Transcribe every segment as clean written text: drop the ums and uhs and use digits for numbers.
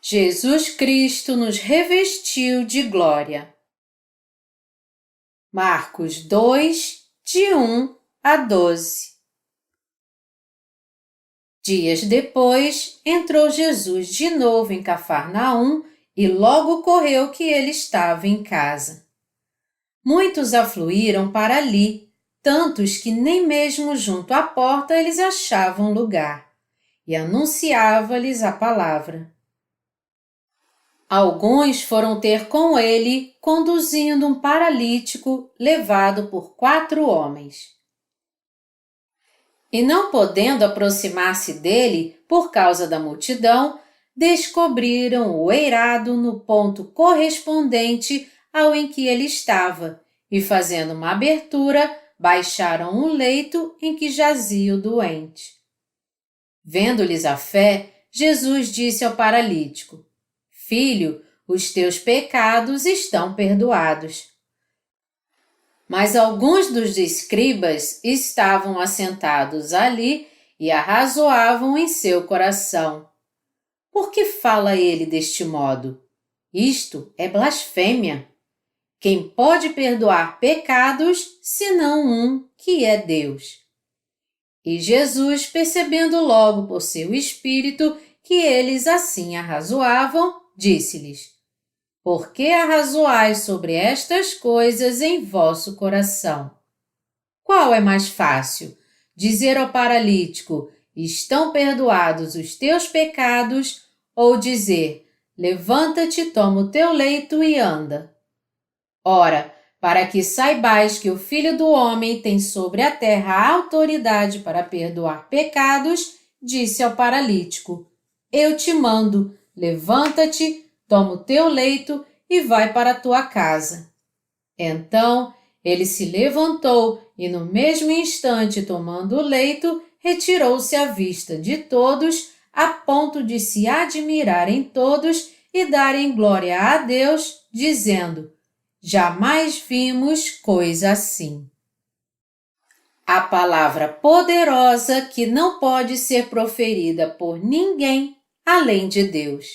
Jesus Cristo nos revestiu de glória. Marcos 2, de 1 a 12. Dias depois, entrou Jesus de novo em Cafarnaum e logo correu que ele estava em casa. Muitos afluíram para ali, tantos que nem mesmo junto à porta eles achavam lugar, e anunciava-lhes a palavra. Alguns foram ter com ele, conduzindo um paralítico levado por 4 homens. E não podendo aproximar-se dele por causa da multidão, descobriram o eirado no ponto correspondente ao em que ele estava, e fazendo uma abertura, baixaram o leito em que jazia o doente. Vendo-lhes a fé, Jesus disse ao paralítico: Filho, os teus pecados estão perdoados. Mas alguns dos escribas estavam assentados ali e arrazoavam em seu coração. Por que fala ele deste modo? Isto é blasfêmia. Quem pode perdoar pecados, senão um, que é Deus? E Jesus, percebendo logo por seu espírito que eles assim arrazoavam, disse-lhes: Por que arrazoais sobre estas coisas em vosso coração? Qual é mais fácil? Dizer ao paralítico: Estão perdoados os teus pecados, ou dizer: Levanta-te, toma o teu leito e anda? Ora, para que saibais que o Filho do Homem tem sobre a terra a autoridade para perdoar pecados, disse ao paralítico: Eu te mando, levanta-te, toma o teu leito e vai para a tua casa. Então, ele se levantou e no mesmo instante, tomando o leito, retirou-se à vista de todos, a ponto de se admirarem todos e darem glória a Deus, dizendo: Jamais vimos coisa assim. A palavra poderosa que não pode ser proferida por ninguém além de Deus.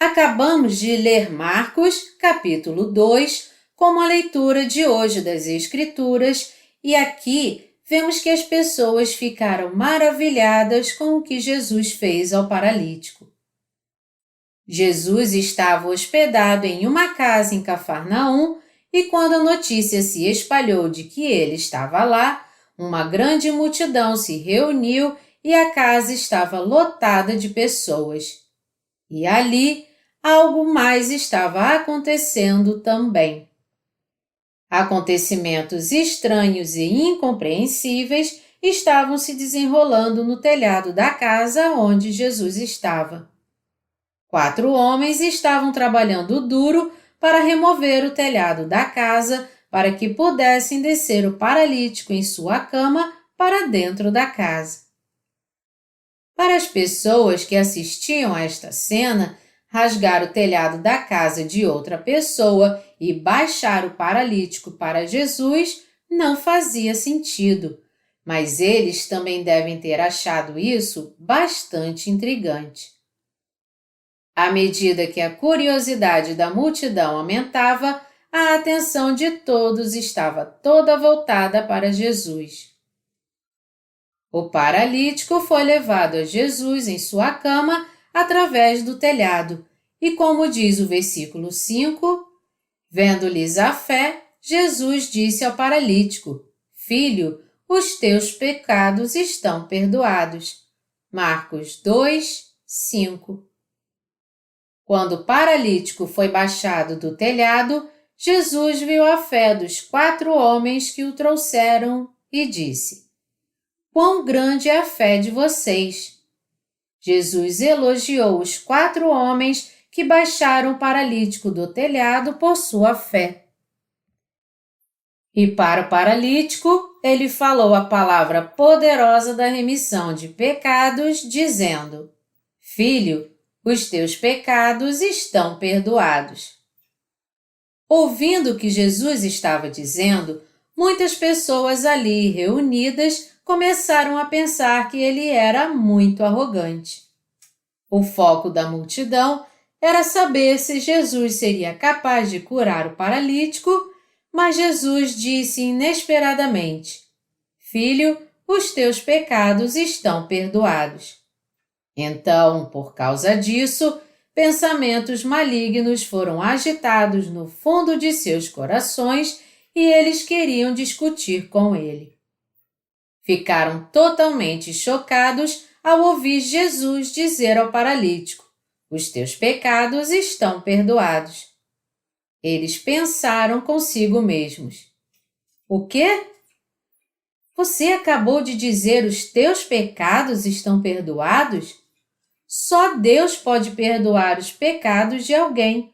Acabamos de ler Marcos, capítulo 2, como a leitura de hoje das Escrituras, e aqui vemos que as pessoas ficaram maravilhadas com o que Jesus fez ao paralítico. Jesus estava hospedado em uma casa em Cafarnaum e quando a notícia se espalhou de que ele estava lá, uma grande multidão se reuniu e a casa estava lotada de pessoas. E ali, algo mais estava acontecendo também. Acontecimentos estranhos e incompreensíveis estavam se desenrolando no telhado da casa onde Jesus estava. 4 homens estavam trabalhando duro para remover o telhado da casa para que pudessem descer o paralítico em sua cama para dentro da casa. Para as pessoas que assistiam a esta cena, rasgar o telhado da casa de outra pessoa e baixar o paralítico para Jesus não fazia sentido, mas eles também devem ter achado isso bastante intrigante. À medida que a curiosidade da multidão aumentava, a atenção de todos estava toda voltada para Jesus. O paralítico foi levado a Jesus em sua cama através do telhado, e como diz o versículo 5, vendo-lhes a fé, Jesus disse ao paralítico: Filho, os teus pecados estão perdoados. Marcos 2, 5. Quando o paralítico foi baixado do telhado, Jesus viu a fé dos 4 homens que o trouxeram e disse: Quão grande é a fé de vocês! Jesus elogiou os 4 homens que baixaram o paralítico do telhado por sua fé. E para o paralítico, ele falou a palavra poderosa da remissão de pecados, dizendo: Filho, os teus pecados estão perdoados. Ouvindo o que Jesus estava dizendo, muitas pessoas ali reunidas começaram a pensar que ele era muito arrogante. O foco da multidão era saber se Jesus seria capaz de curar o paralítico, mas Jesus disse inesperadamente: Filho, os teus pecados estão perdoados. Então, por causa disso, pensamentos malignos foram agitados no fundo de seus corações e eles queriam discutir com ele. Ficaram totalmente chocados ao ouvir Jesus dizer ao paralítico: Os teus pecados estão perdoados. Eles pensaram consigo mesmos: O quê? Você acabou de dizer os teus pecados estão perdoados? Só Deus pode perdoar os pecados de alguém.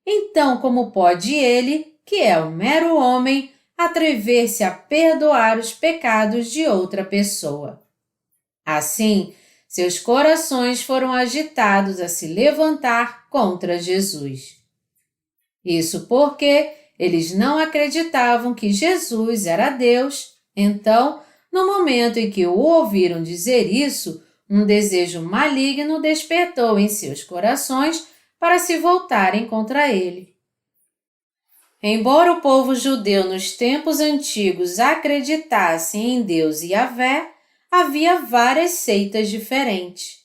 Então, como pode ele, que é um mero homem, atrever-se a perdoar os pecados de outra pessoa? Assim, seus corações foram agitados a se levantar contra Jesus. Isso porque eles não acreditavam que Jesus era Deus. Então, no momento em que o ouviram dizer isso, um desejo maligno despertou em seus corações para se voltarem contra ele. Embora o povo judeu nos tempos antigos acreditasse em Deus e Yahvé, havia várias seitas diferentes.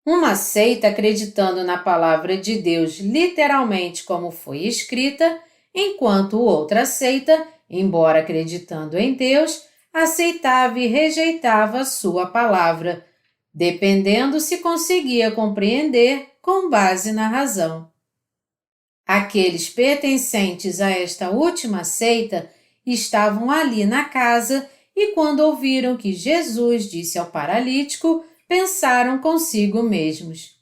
Uma seita acreditando na palavra de Deus literalmente como foi escrita, enquanto outra seita, embora acreditando em Deus, aceitava e rejeitava a sua palavra, dependendo se conseguia compreender com base na razão. Aqueles pertencentes a esta última seita estavam ali na casa e quando ouviram que Jesus disse ao paralítico, pensaram consigo mesmos: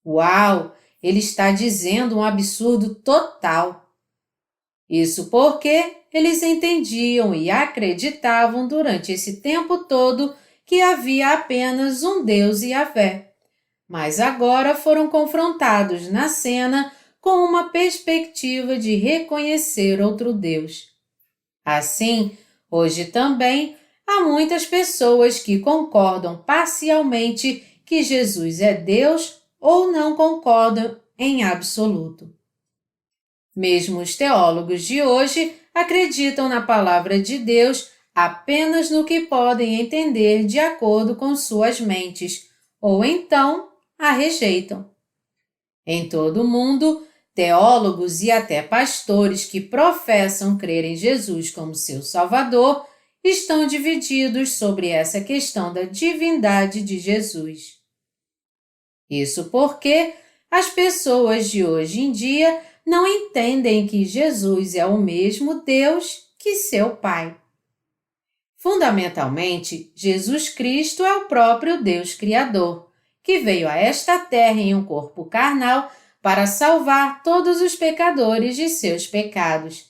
Uau, ele está dizendo um absurdo total. Isso porque eles entendiam e acreditavam durante esse tempo todo que havia apenas um Deus Yahvé. Mas agora foram confrontados na cena com uma perspectiva de reconhecer outro Deus. Assim, hoje também há muitas pessoas que concordam parcialmente que Jesus é Deus ou não concordam em absoluto. Mesmo os teólogos de hoje acreditam na palavra de Deus apenas no que podem entender de acordo com suas mentes, ou então a rejeitam. Em todo o mundo, teólogos e até pastores que professam crer em Jesus como seu Salvador estão divididos sobre essa questão da divindade de Jesus. Isso porque as pessoas de hoje em dia não entendem que Jesus é o mesmo Deus que seu Pai. Fundamentalmente, Jesus Cristo é o próprio Deus Criador, que veio a esta terra em um corpo carnal para salvar todos os pecadores de seus pecados.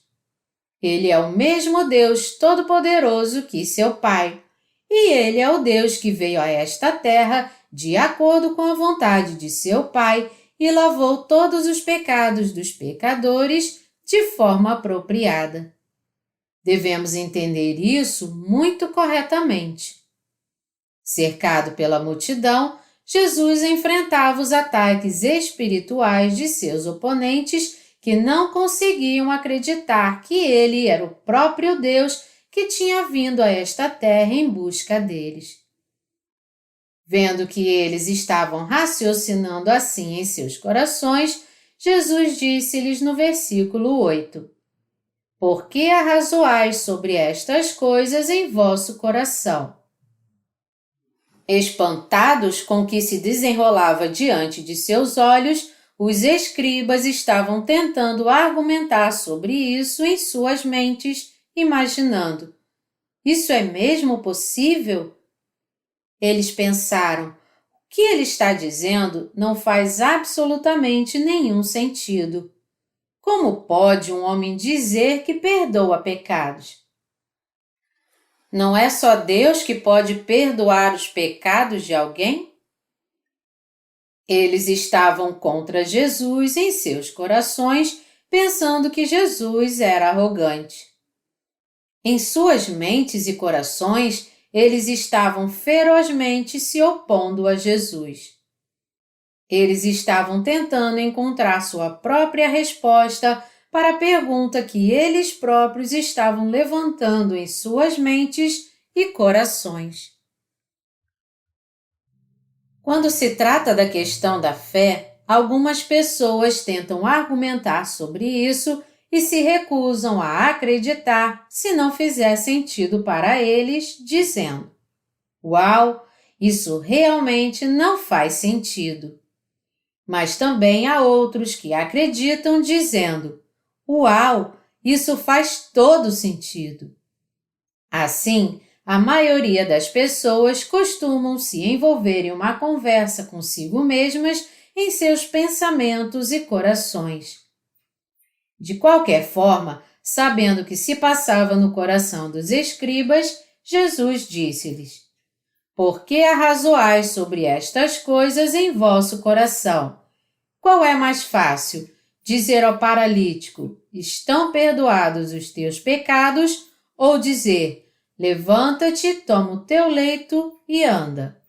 Ele é o mesmo Deus Todo-Poderoso que seu Pai, e Ele é o Deus que veio a esta terra de acordo com a vontade de seu Pai e lavou todos os pecados dos pecadores de forma apropriada. Devemos entender isso muito corretamente. Cercado pela multidão, Jesus enfrentava os ataques espirituais de seus oponentes que não conseguiam acreditar que ele era o próprio Deus que tinha vindo a esta terra em busca deles. Vendo que eles estavam raciocinando assim em seus corações, Jesus disse-lhes no versículo 8: Por que arrazoais sobre estas coisas em vosso coração? Espantados com o que se desenrolava diante de seus olhos, os escribas estavam tentando argumentar sobre isso em suas mentes, imaginando: isso é mesmo possível? Eles pensaram: o que ele está dizendo não faz absolutamente nenhum sentido. Como pode um homem dizer que perdoa pecados? Não é só Deus que pode perdoar os pecados de alguém? Eles estavam contra Jesus em seus corações, pensando que Jesus era arrogante. Em suas mentes e corações, eles estavam ferozmente se opondo a Jesus. Eles estavam tentando encontrar sua própria resposta para a pergunta que eles próprios estavam levantando em suas mentes e corações. Quando se trata da questão da fé, algumas pessoas tentam argumentar sobre isso e se recusam a acreditar se não fizer sentido para eles, dizendo: "Uau, isso realmente não faz sentido." Mas também há outros que acreditam dizendo: "Uau, isso faz todo sentido." Assim, a maioria das pessoas costumam se envolver em uma conversa consigo mesmas em seus pensamentos e corações. De qualquer forma, sabendo o que se passava no coração dos escribas, Jesus disse-lhes: "Por que arrazoais sobre estas coisas em vosso coração? Qual é mais fácil, dizer ao paralítico: estão perdoados os teus pecados, ou dizer: levanta-te, toma o teu leito e anda?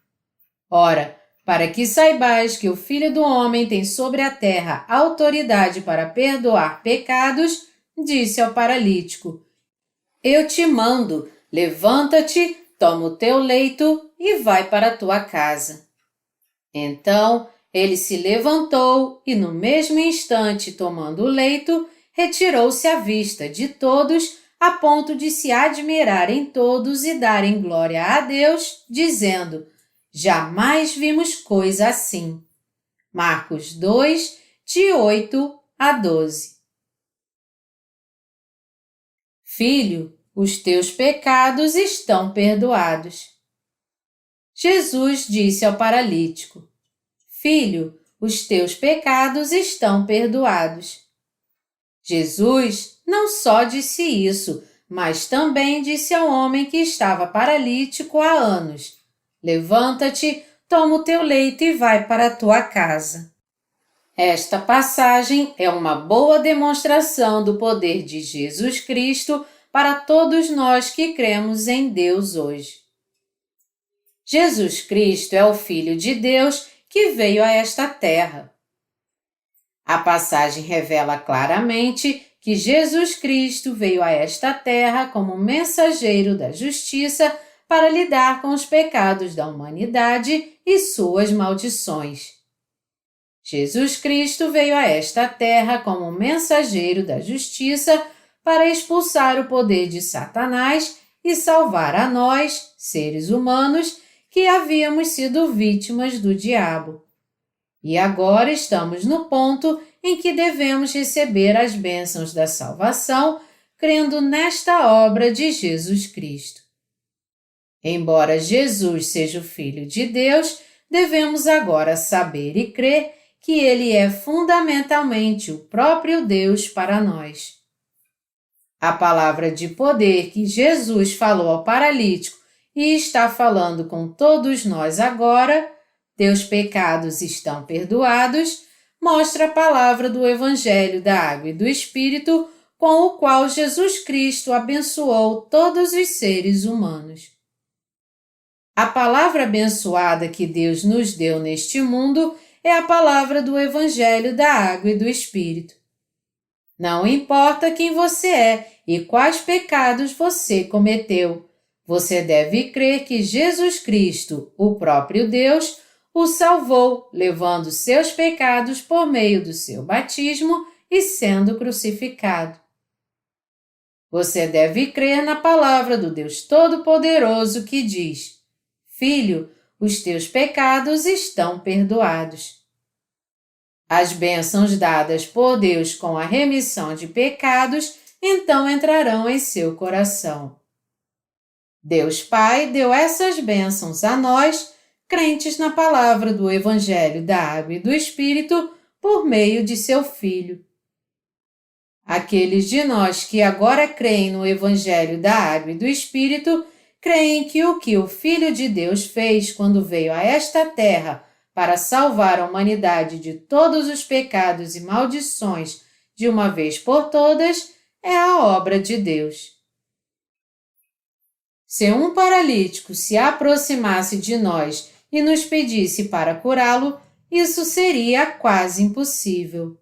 Ora, para que saibais que o Filho do Homem tem sobre a terra autoridade para perdoar pecados, disse ao paralítico: eu te mando, levanta-te, toma o teu leito e vai para a tua casa. Então, ele se levantou e, no mesmo instante, tomando o leito, retirou-se à vista de todos, a ponto de se admirarem todos e darem glória a Deus, dizendo: jamais vimos coisa assim. Marcos 2, de 8 a 12. Filho, os teus pecados estão perdoados. Jesus disse ao paralítico: Filho, os teus pecados estão perdoados. Jesus não só disse isso, mas também disse ao homem que estava paralítico há anos: levanta-te, toma o teu leito e vai para a tua casa. Esta passagem é uma boa demonstração do poder de Jesus Cristo para todos nós que cremos em Deus hoje. Jesus Cristo é o Filho de Deus que veio a esta terra. A passagem revela claramente que Jesus Cristo veio a esta terra como mensageiro da justiça para lidar com os pecados da humanidade e suas maldições. Jesus Cristo veio a esta terra como mensageiro da justiça para expulsar o poder de Satanás e salvar a nós, seres humanos, que havíamos sido vítimas do diabo. E agora estamos no ponto em que devemos receber as bênçãos da salvação, crendo nesta obra de Jesus Cristo. Embora Jesus seja o Filho de Deus, devemos agora saber e crer que Ele é fundamentalmente o próprio Deus para nós. A palavra de poder que Jesus falou ao paralítico e está falando com todos nós agora, teus pecados estão perdoados, mostra a palavra do Evangelho da Água e do Espírito com o qual Jesus Cristo abençoou todos os seres humanos. A palavra abençoada que Deus nos deu neste mundo é a palavra do Evangelho da Água e do Espírito. Não importa quem você é e quais pecados você cometeu, você deve crer que Jesus Cristo, o próprio Deus, o salvou, levando seus pecados por meio do seu batismo e sendo crucificado. Você deve crer na palavra do Deus Todo-Poderoso que diz: Filho, os teus pecados estão perdoados. As bênçãos dadas por Deus com a remissão de pecados então entrarão em seu coração. Deus Pai deu essas bênçãos a nós, crentes na palavra do Evangelho da Água e do Espírito, por meio de seu Filho. Aqueles de nós que agora creem no Evangelho da Água e do Espírito, creem que o Filho de Deus fez quando veio a esta terra para salvar a humanidade de todos os pecados e maldições de uma vez por todas, é a obra de Deus. Se um paralítico se aproximasse de nós e nos pedisse para curá-lo, isso seria quase impossível.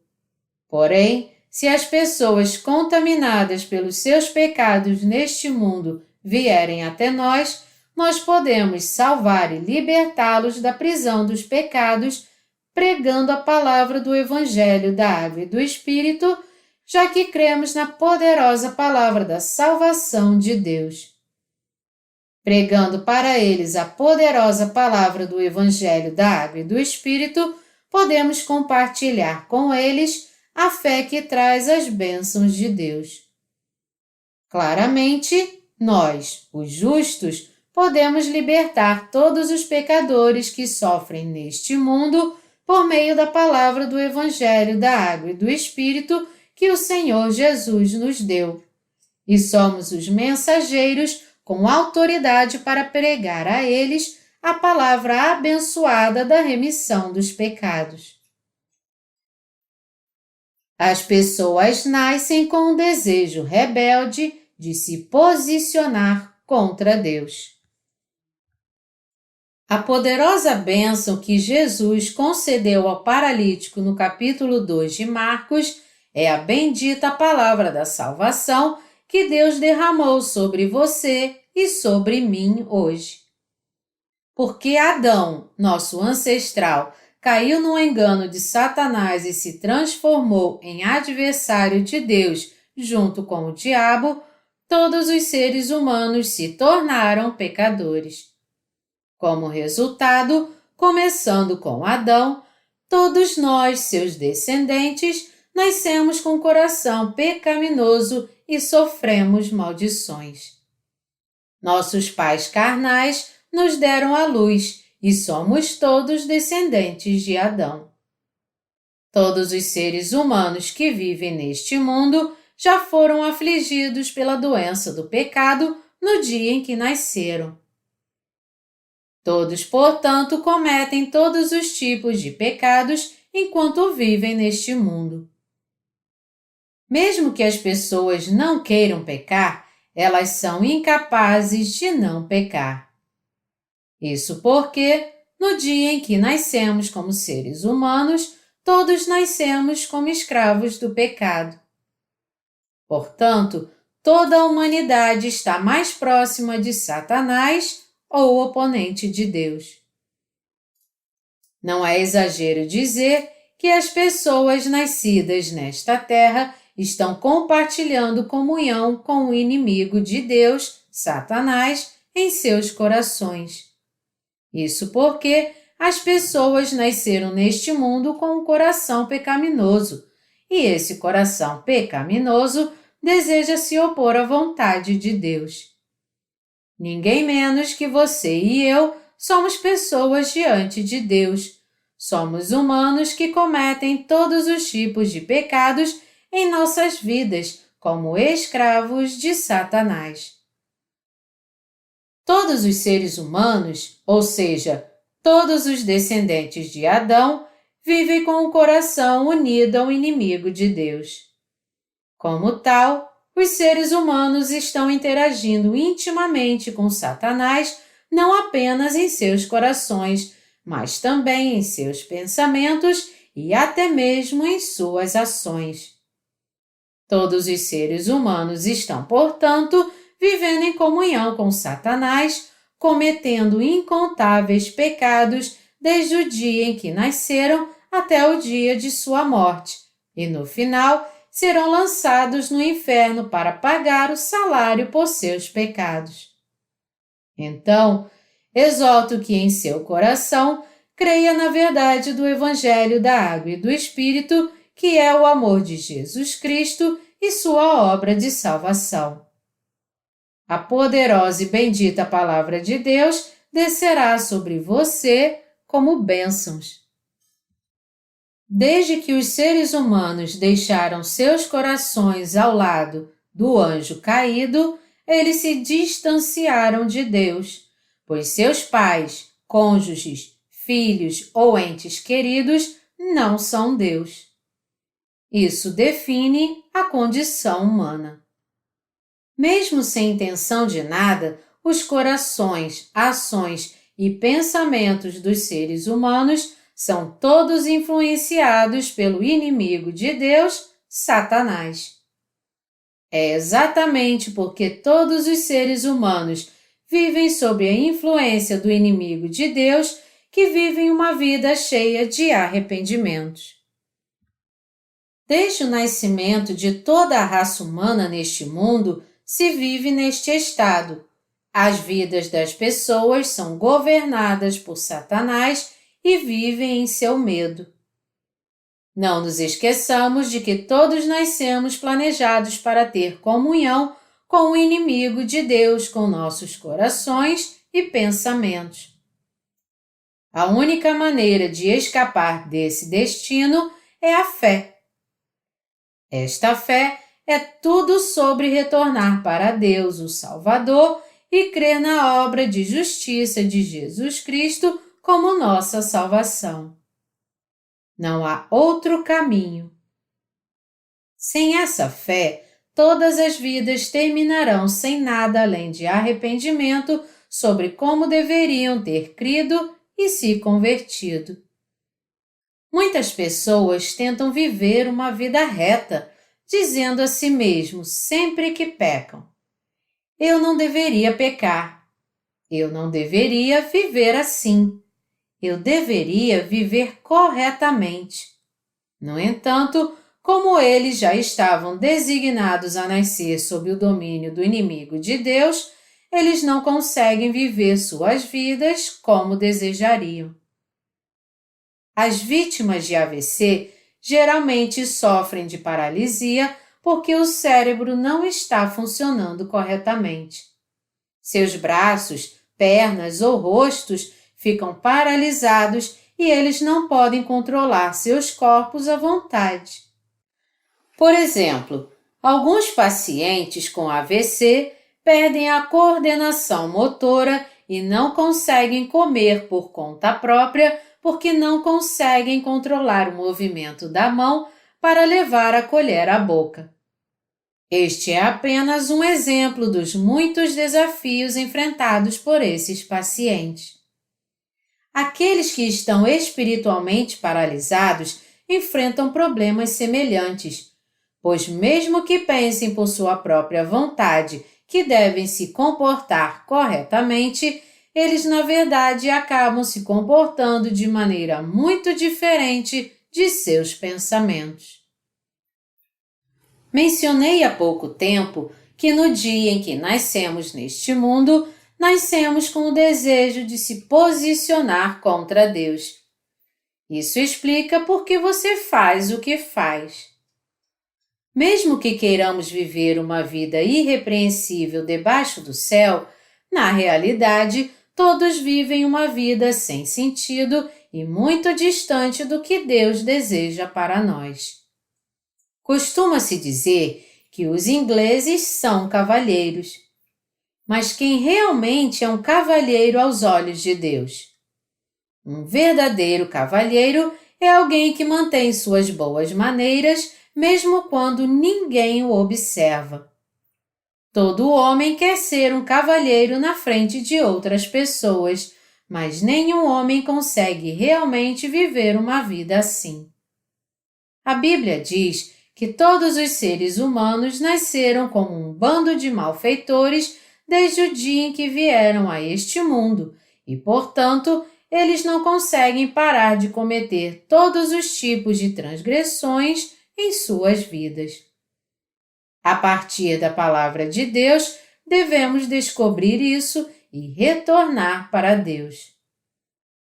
Porém, se as pessoas contaminadas pelos seus pecados neste mundo vierem até nós, nós podemos salvar e libertá-los da prisão dos pecados, pregando a palavra do Evangelho da Água e do Espírito, já que cremos na poderosa palavra da salvação de Deus. Pregando para eles a poderosa palavra do Evangelho da Água e do Espírito, podemos compartilhar com eles a fé que traz as bênçãos de Deus. Claramente, nós, os justos, podemos libertar todos os pecadores que sofrem neste mundo por meio da palavra do Evangelho da Água e do Espírito que o Senhor Jesus nos deu. E somos os mensageiros com autoridade para pregar a eles a palavra abençoada da remissão dos pecados. As pessoas nascem com um desejo rebelde de se posicionar contra Deus. A poderosa bênção que Jesus concedeu ao paralítico no capítulo 2 de Marcos é a bendita palavra da salvação que Deus derramou sobre você e sobre mim hoje. Porque Adão, nosso ancestral, caiu no engano de Satanás e se transformou em adversário de Deus junto com o diabo, todos os seres humanos se tornaram pecadores. Como resultado, começando com Adão, todos nós, seus descendentes, nascemos com coração pecaminoso e sofremos maldições. Nossos pais carnais nos deram à luz e somos todos descendentes de Adão. Todos os seres humanos que vivem neste mundo já foram afligidos pela doença do pecado no dia em que nasceram. Todos, portanto, cometem todos os tipos de pecados enquanto vivem neste mundo. Mesmo que as pessoas não queiram pecar, elas são incapazes de não pecar. Isso porque, no dia em que nascemos como seres humanos, todos nascemos como escravos do pecado. Portanto, toda a humanidade está mais próxima de Satanás ou oponente de Deus. Não é exagero dizer que as pessoas nascidas nesta terra estão compartilhando comunhão com o inimigo de Deus, Satanás, em seus corações. Isso porque as pessoas nasceram neste mundo com um coração pecaminoso, e esse coração pecaminoso deseja se opor à vontade de Deus. Ninguém menos que você e eu somos pessoas diante de Deus. Somos humanos que cometem todos os tipos de pecados em nossas vidas como escravos de Satanás. Todos os seres humanos, ou seja, todos os descendentes de Adão, vivem com o coração unido ao inimigo de Deus. Como tal, os seres humanos estão interagindo intimamente com Satanás não apenas em seus corações, mas também em seus pensamentos e até mesmo em suas ações. Todos os seres humanos estão, portanto, vivendo em comunhão com Satanás, cometendo incontáveis pecados desde o dia em que nasceram até o dia de sua morte, e no final serão lançados no inferno para pagar o salário por seus pecados. Então, exorto que em seu coração creia na verdade do Evangelho da Água e do Espírito, que é o amor de Jesus Cristo e sua obra de salvação. A poderosa e bendita palavra de Deus descerá sobre você como bênçãos. Desde que os seres humanos deixaram seus corações ao lado do anjo caído, eles se distanciaram de Deus, pois seus pais, cônjuges, filhos ou entes queridos não são Deus. Isso define a condição humana. Mesmo sem intenção de nada, os corações, ações e pensamentos dos seres humanos são todos influenciados pelo inimigo de Deus, Satanás. É exatamente porque todos os seres humanos vivem sob a influência do inimigo de Deus que vivem uma vida cheia de arrependimentos. Desde o nascimento de toda a raça humana neste mundo, se vive neste estado. As vidas das pessoas são governadas por Satanás e vivem em seu medo. Não nos esqueçamos de que todos nascemos planejados para ter comunhão com o inimigo de Deus com nossos corações e pensamentos. A única maneira de escapar desse destino é a fé. Esta fé é tudo sobre retornar para Deus, o Salvador, e crer na obra de justiça de Jesus Cristo como nossa salvação. Não há outro caminho. Sem essa fé, todas as vidas terminarão sem nada além de arrependimento sobre como deveriam ter crido e se convertido. Muitas pessoas tentam viver uma vida reta, dizendo a si mesmos sempre que pecam: eu não deveria pecar, eu não deveria viver assim, eu deveria viver corretamente. No entanto, como eles já estavam designados a nascer sob o domínio do inimigo de Deus, eles não conseguem viver suas vidas como desejariam. As vítimas de AVC geralmente sofrem de paralisia porque o cérebro não está funcionando corretamente. Seus braços, pernas ou rostos ficam paralisados e eles não podem controlar seus corpos à vontade. Por exemplo, alguns pacientes com AVC perdem a coordenação motora e não conseguem comer por conta própria porque não conseguem controlar o movimento da mão para levar a colher à boca. Este é apenas um exemplo dos muitos desafios enfrentados por esses pacientes. Aqueles que estão espiritualmente paralisados enfrentam problemas semelhantes, pois mesmo que pensem por sua própria vontade que devem se comportar corretamente, eles na verdade acabam se comportando de maneira muito diferente de seus pensamentos. Mencionei há pouco tempo que no dia em que nascemos neste mundo, nascemos com o desejo de se posicionar contra Deus. Isso explica por que você faz o que faz. Mesmo que queiramos viver uma vida irrepreensível debaixo do céu, na realidade, todos vivem uma vida sem sentido e muito distante do que Deus deseja para nós. Costuma-se dizer que os ingleses são cavalheiros. Mas quem realmente é um cavalheiro aos olhos de Deus? Um verdadeiro cavalheiro é alguém que mantém suas boas maneiras mesmo quando ninguém o observa. Todo homem quer ser um cavalheiro na frente de outras pessoas, mas nenhum homem consegue realmente viver uma vida assim. A Bíblia diz que todos os seres humanos nasceram como um bando de malfeitores desde o dia em que vieram a este mundo e, portanto, eles não conseguem parar de cometer todos os tipos de transgressões em suas vidas. A partir da palavra de Deus, devemos descobrir isso e retornar para Deus.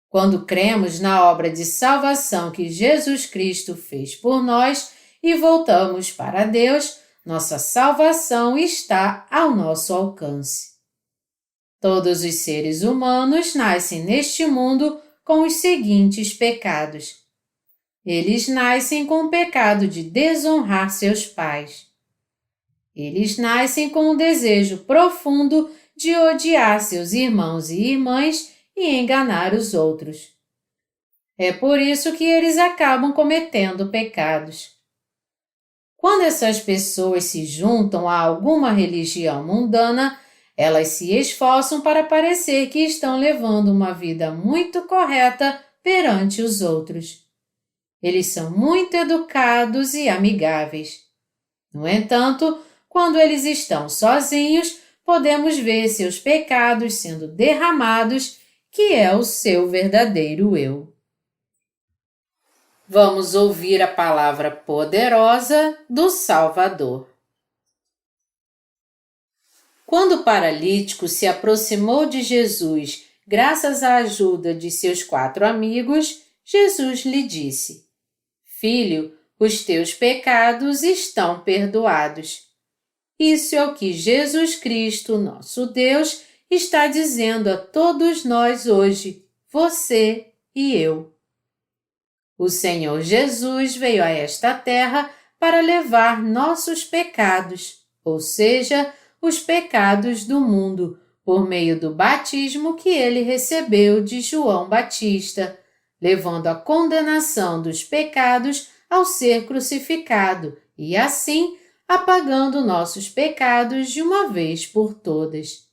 Quando cremos na obra de salvação que Jesus Cristo fez por nós e voltamos para Deus, nossa salvação está ao nosso alcance. Todos os seres humanos nascem neste mundo com os seguintes pecados. Eles nascem com o pecado de desonrar seus pais. Eles nascem com o desejo profundo de odiar seus irmãos e irmãs e enganar os outros. É por isso que eles acabam cometendo pecados. Quando essas pessoas se juntam a alguma religião mundana, elas se esforçam para parecer que estão levando uma vida muito correta perante os outros. Eles são muito educados e amigáveis. No entanto, quando eles estão sozinhos, podemos ver seus pecados sendo derramados, que é o seu verdadeiro eu. Vamos ouvir a palavra poderosa do Salvador. Quando o paralítico se aproximou de Jesus, graças à ajuda de seus 4 amigos, Jesus lhe disse: Filho, os teus pecados estão perdoados. Isso é o que Jesus Cristo, nosso Deus, está dizendo a todos nós hoje, você e eu. O Senhor Jesus veio a esta terra para levar nossos pecados, ou seja, os pecados do mundo, por meio do batismo que ele recebeu de João Batista, levando a condenação dos pecados ao ser crucificado e, assim, apagando nossos pecados de uma vez por todas.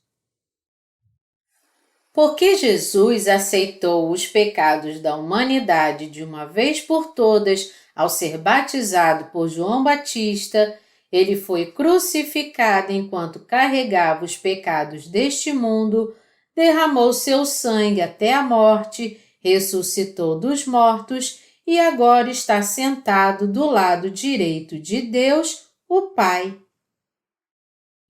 Porque Jesus aceitou os pecados da humanidade de uma vez por todas ao ser batizado por João Batista, ele foi crucificado enquanto carregava os pecados deste mundo, derramou seu sangue até a morte, ressuscitou dos mortos e agora está sentado do lado direito de Deus, o Pai.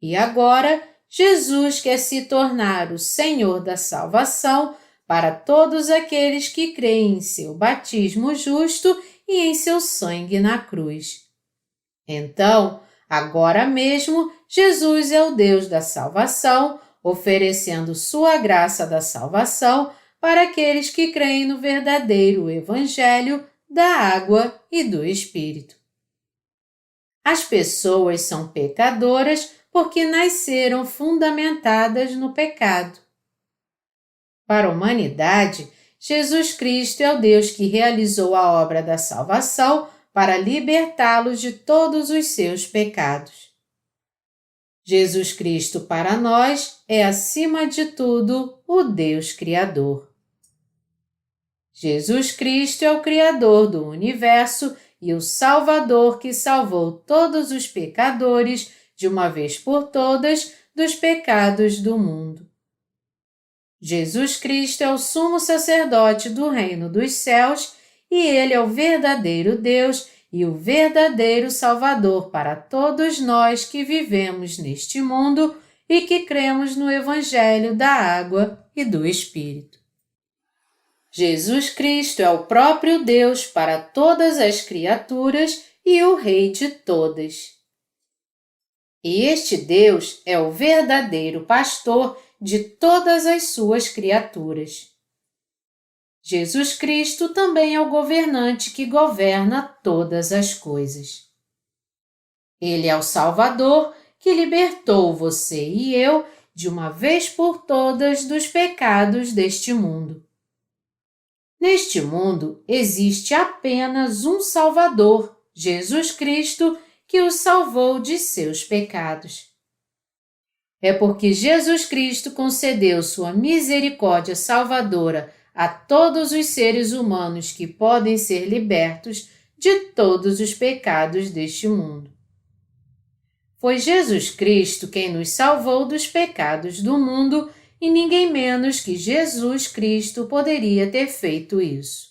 E agora, Jesus quer se tornar o Senhor da salvação para todos aqueles que creem em seu batismo justo e em seu sangue na cruz. Então, agora mesmo, Jesus é o Deus da salvação, oferecendo sua graça da salvação para aqueles que creem no verdadeiro Evangelho da água e do Espírito. As pessoas são pecadoras porque nasceram fundamentadas no pecado. Para a humanidade, Jesus Cristo é o Deus que realizou a obra da salvação para libertá-los de todos os seus pecados. Jesus Cristo para nós é, acima de tudo, o Deus Criador. Jesus Cristo é o Criador do universo e o Salvador que salvou todos os pecadores de uma vez por todas, dos pecados do mundo. Jesus Cristo é o sumo sacerdote do reino dos céus e ele é o verdadeiro Deus e o verdadeiro Salvador para todos nós que vivemos neste mundo e que cremos no Evangelho da água e do Espírito. Jesus Cristo é o próprio Deus para todas as criaturas e o Rei de todas. E este Deus é o verdadeiro pastor de todas as suas criaturas. Jesus Cristo também é o governante que governa todas as coisas. Ele é o Salvador que libertou você e eu de uma vez por todas dos pecados deste mundo. Neste mundo existe apenas um Salvador, Jesus Cristo, que os salvou de seus pecados. É porque Jesus Cristo concedeu sua misericórdia salvadora a todos os seres humanos que podem ser libertos de todos os pecados deste mundo. Foi Jesus Cristo quem nos salvou dos pecados do mundo e ninguém menos que Jesus Cristo poderia ter feito isso.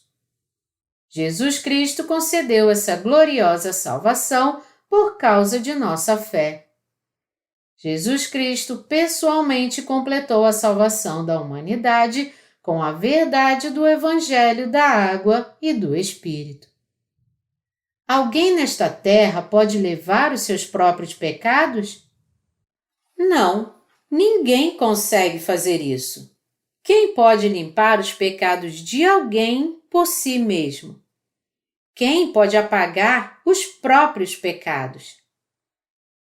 Jesus Cristo concedeu essa gloriosa salvação por causa de nossa fé. Jesus Cristo pessoalmente completou a salvação da humanidade com a verdade do Evangelho da água e do Espírito. Alguém nesta terra pode levar os seus próprios pecados? Não, ninguém consegue fazer isso. Quem pode limpar os pecados de alguém por si mesmo? Quem pode apagar os próprios pecados?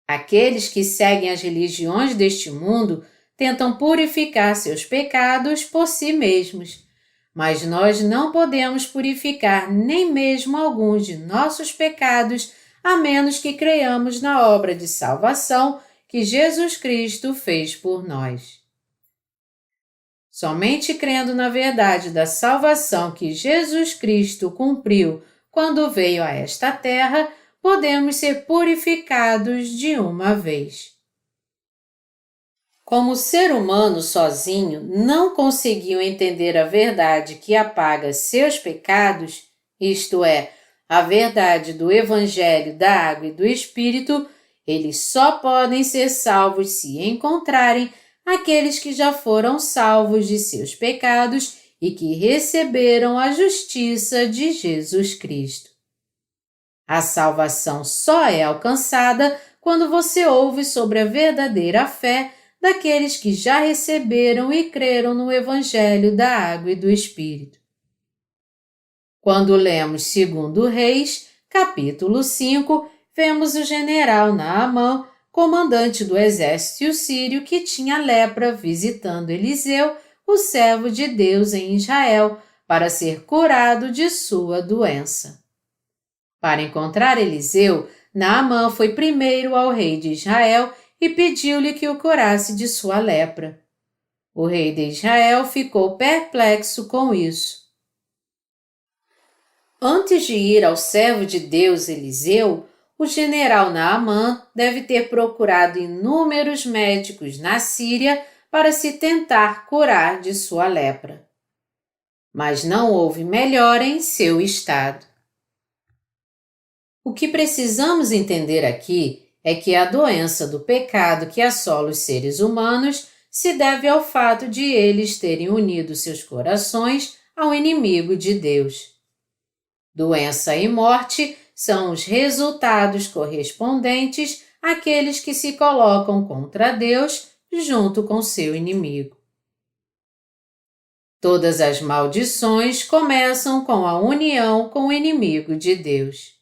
Aqueles que seguem as religiões deste mundo tentam purificar seus pecados por si mesmos, mas nós não podemos purificar nem mesmo alguns de nossos pecados a menos que creiamos na obra de salvação que Jesus Cristo fez por nós. Somente crendo na verdade da salvação que Jesus Cristo cumpriu quando veio a esta terra, podemos ser purificados de uma vez. Como o ser humano sozinho não conseguiu entender a verdade que apaga seus pecados, isto é, a verdade do Evangelho da Água e do Espírito, eles só podem ser salvos se encontrarem aqueles que já foram salvos de seus pecados e que receberam a justiça de Jesus Cristo. A salvação só é alcançada quando você ouve sobre a verdadeira fé daqueles que já receberam e creram no Evangelho da Água e do Espírito. Quando lemos 2 Reis, capítulo 5, vemos o general Naamã, comandante do exército sírio que tinha lepra, visitando Eliseu, o servo de Deus em Israel, para ser curado de sua doença. Para encontrar Eliseu, Naamã foi primeiro ao rei de Israel e pediu-lhe que o curasse de sua lepra. O rei de Israel ficou perplexo com isso. Antes de ir ao servo de Deus Eliseu, o general Naamã deve ter procurado inúmeros médicos na Síria para se tentar curar de sua lepra. Mas não houve melhora em seu estado. O que precisamos entender aqui é que a doença do pecado que assola os seres humanos se deve ao fato de eles terem unido seus corações ao inimigo de Deus. Doença e morte são os resultados correspondentes àqueles que se colocam contra Deus junto com seu inimigo. Todas as maldições começam com a união com o inimigo de Deus.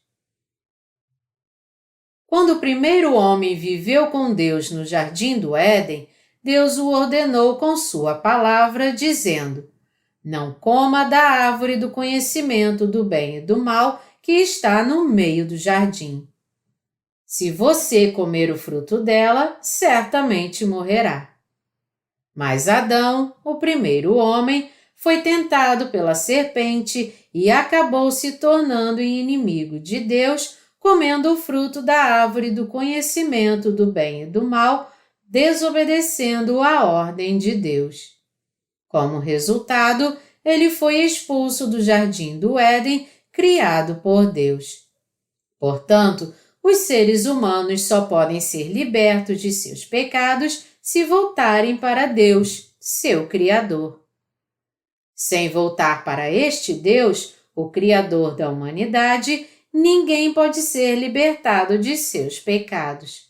Quando o primeiro homem viveu com Deus no jardim do Éden, Deus o ordenou com sua palavra, dizendo: "Não coma da árvore do conhecimento do bem e do mal que está no meio do jardim. Se você comer o fruto dela, certamente morrerá." Mas Adão, o primeiro homem, foi tentado pela serpente e acabou se tornando inimigo de Deus, comendo o fruto da árvore do conhecimento do bem e do mal, desobedecendo a ordem de Deus. Como resultado, ele foi expulso do jardim do Éden, criado por Deus. Portanto, os seres humanos só podem ser libertos de seus pecados se voltarem para Deus, seu Criador. Sem voltar para este Deus, o Criador da humanidade, ninguém pode ser libertado de seus pecados.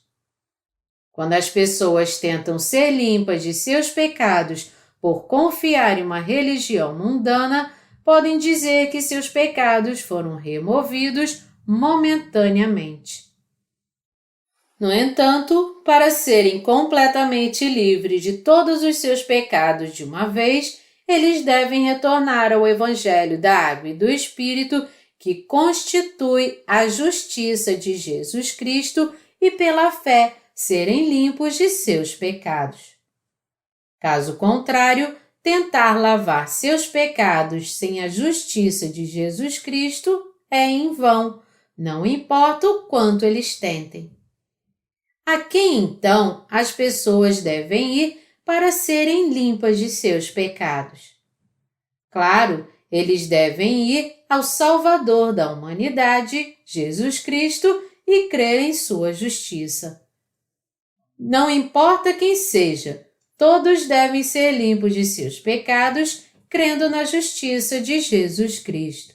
Quando as pessoas tentam ser limpas de seus pecados por confiar em uma religião mundana, podem dizer que seus pecados foram removidos momentaneamente. No entanto, para serem completamente livres de todos os seus pecados de uma vez, eles devem retornar ao Evangelho da Água e do Espírito, que constitui a justiça de Jesus Cristo, e pela fé serem limpos de seus pecados. Caso contrário, tentar lavar seus pecados sem a justiça de Jesus Cristo é em vão, não importa o quanto eles tentem. A quem então as pessoas devem ir para serem limpas de seus pecados? Claro, eles devem ir ao Salvador da humanidade, Jesus Cristo, e crer em sua justiça. Não importa quem seja, todos devem ser limpos de seus pecados, crendo na justiça de Jesus Cristo.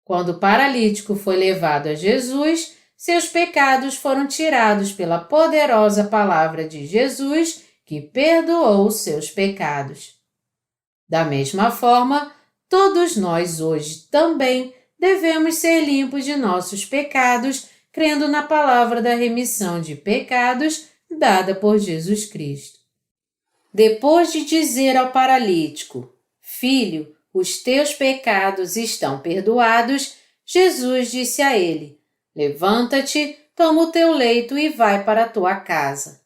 Quando o paralítico foi levado a Jesus, seus pecados foram tirados pela poderosa palavra de Jesus, que perdoou seus pecados. Da mesma forma, todos nós hoje também devemos ser limpos de nossos pecados, crendo na palavra da remissão de pecados dada por Jesus Cristo. Depois de dizer ao paralítico: "Filho, os teus pecados estão perdoados", Jesus disse a ele: "Levanta-te, toma o teu leito e vai para a tua casa."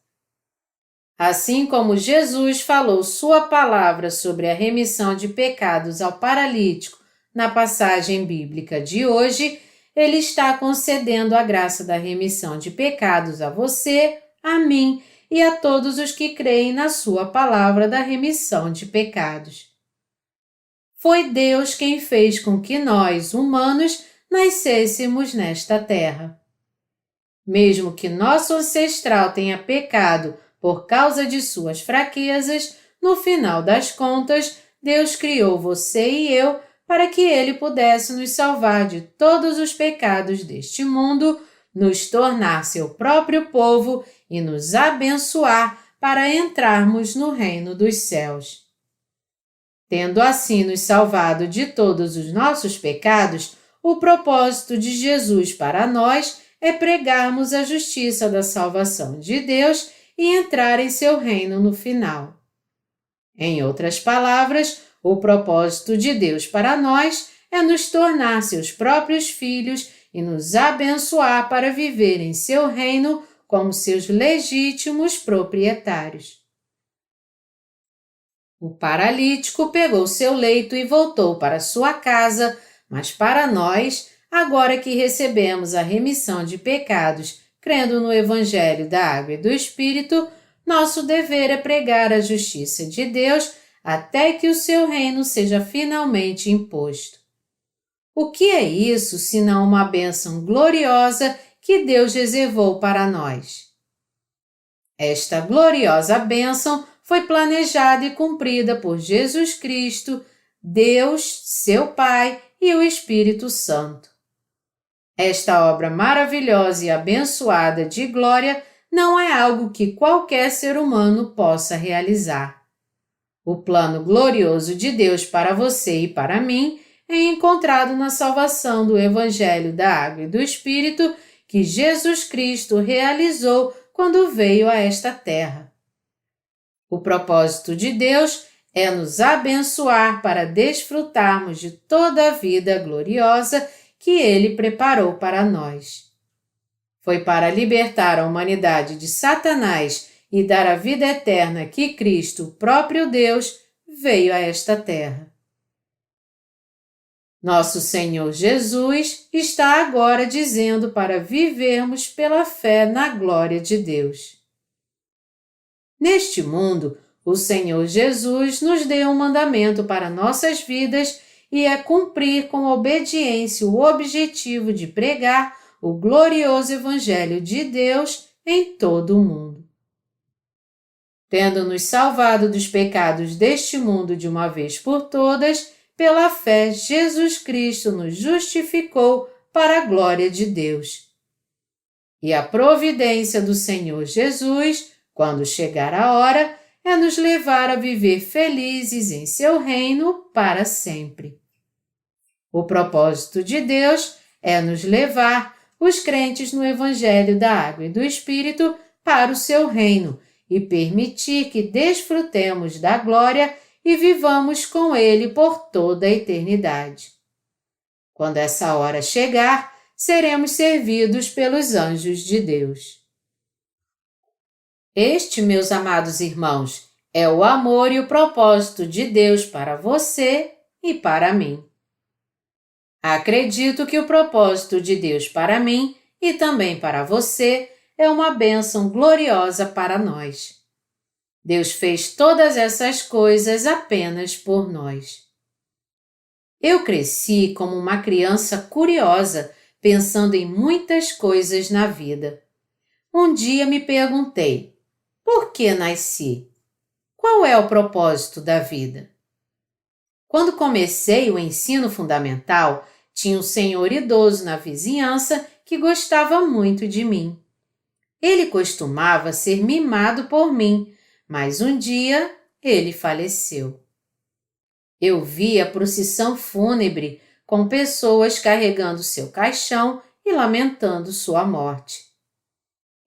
Assim como Jesus falou sua palavra sobre a remissão de pecados ao paralítico na passagem bíblica de hoje, Ele está concedendo a graça da remissão de pecados a você, a mim e a todos os que creem na sua palavra da remissão de pecados. Foi Deus quem fez com que nós, humanos, nascêssemos nesta terra. Mesmo que nosso ancestral tenha pecado por causa de suas fraquezas, no final das contas, Deus criou você e eu para que Ele pudesse nos salvar de todos os pecados deste mundo, nos tornar seu próprio povo e nos abençoar para entrarmos no reino dos céus. Tendo assim nos salvado de todos os nossos pecados, o propósito de Jesus para nós é pregarmos a justiça da salvação de Deus e entrar em seu reino no final. Em outras palavras, o propósito de Deus para nós é nos tornar seus próprios filhos e nos abençoar para viver em seu reino como seus legítimos proprietários. O paralítico pegou seu leito e voltou para sua casa, mas para nós, agora que recebemos a remissão de pecados, crendo no Evangelho da Água e do Espírito, nosso dever é pregar a justiça de Deus até que o seu reino seja finalmente imposto. O que é isso senão uma bênção gloriosa que Deus reservou para nós? Esta gloriosa bênção foi planejada e cumprida por Jesus Cristo, Deus, seu Pai e o Espírito Santo. Esta obra maravilhosa e abençoada de glória não é algo que qualquer ser humano possa realizar. O plano glorioso de Deus para você e para mim é encontrado na salvação do Evangelho da Água e do Espírito que Jesus Cristo realizou quando veio a esta terra. O propósito de Deus é nos abençoar para desfrutarmos de toda a vida gloriosa que Ele preparou para nós. Foi para libertar a humanidade de Satanás e dar a vida eterna que Cristo, o próprio Deus, veio a esta terra. Nosso Senhor Jesus está agora dizendo para vivermos pela fé na glória de Deus. Neste mundo, o Senhor Jesus nos deu um mandamento para nossas vidas e é cumprir com obediência o objetivo de pregar o glorioso Evangelho de Deus em todo o mundo. Tendo nos salvado dos pecados deste mundo de uma vez por todas, pela fé Jesus Cristo nos justificou para a glória de Deus. E a providência do Senhor Jesus, quando chegar a hora, é nos levar a viver felizes em seu reino para sempre. O propósito de Deus é nos levar, os crentes no Evangelho da Água e do Espírito, para o seu reino e permitir que desfrutemos da glória e vivamos com Ele por toda a eternidade. Quando essa hora chegar, seremos servidos pelos anjos de Deus. Este, meus amados irmãos, é o amor e o propósito de Deus para você e para mim. Acredito que o propósito de Deus para mim e também para você é uma bênção gloriosa para nós. Deus fez todas essas coisas apenas por nós. Eu cresci como uma criança curiosa, pensando em muitas coisas na vida. Um dia me perguntei: por que nasci? Qual é o propósito da vida? Quando comecei o ensino fundamental, tinha um senhor idoso na vizinhança que gostava muito de mim. Ele costumava ser mimado por mim, mas um dia ele faleceu. Eu vi a procissão fúnebre com pessoas carregando seu caixão e lamentando sua morte.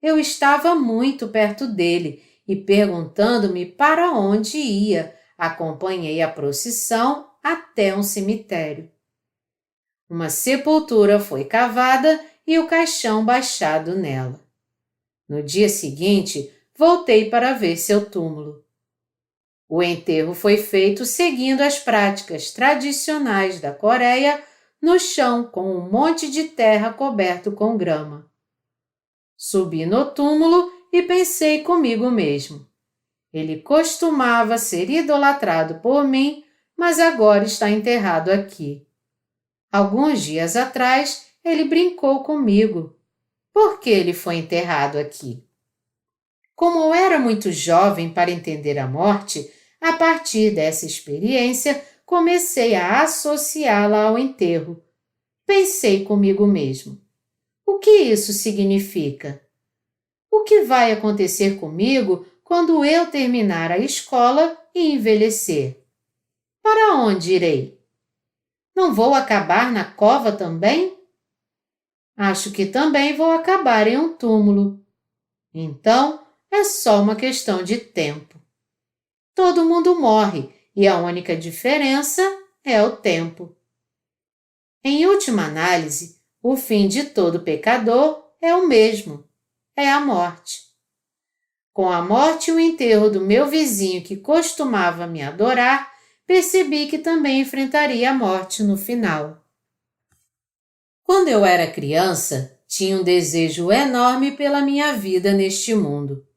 Eu estava muito perto dele e, perguntando-me para onde ia, acompanhei a procissão até um cemitério. Uma sepultura foi cavada e o caixão baixado nela. No dia seguinte, voltei para ver seu túmulo. O enterro foi feito seguindo as práticas tradicionais da Coreia, no chão com um monte de terra coberto com grama. Subi no túmulo e pensei comigo mesmo. Ele costumava ser idolatrado por mim, mas agora está enterrado aqui. Alguns dias atrás, ele brincou comigo. Por que ele foi enterrado aqui? Como eu era muito jovem para entender a morte, a partir dessa experiência, comecei a associá-la ao enterro. Pensei comigo mesmo. O que isso significa? O que vai acontecer comigo quando eu terminar a escola e envelhecer? Para onde irei? Não vou acabar na cova também? Acho que também vou acabar em um túmulo. Então, é só uma questão de tempo. Todo mundo morre e a única diferença é o tempo. Em última análise, o fim de todo pecador é o mesmo, é a morte. Com a morte e o enterro do meu vizinho que costumava me adorar, percebi que também enfrentaria a morte no final. Quando eu era criança, tinha um desejo enorme pela minha vida neste mundo.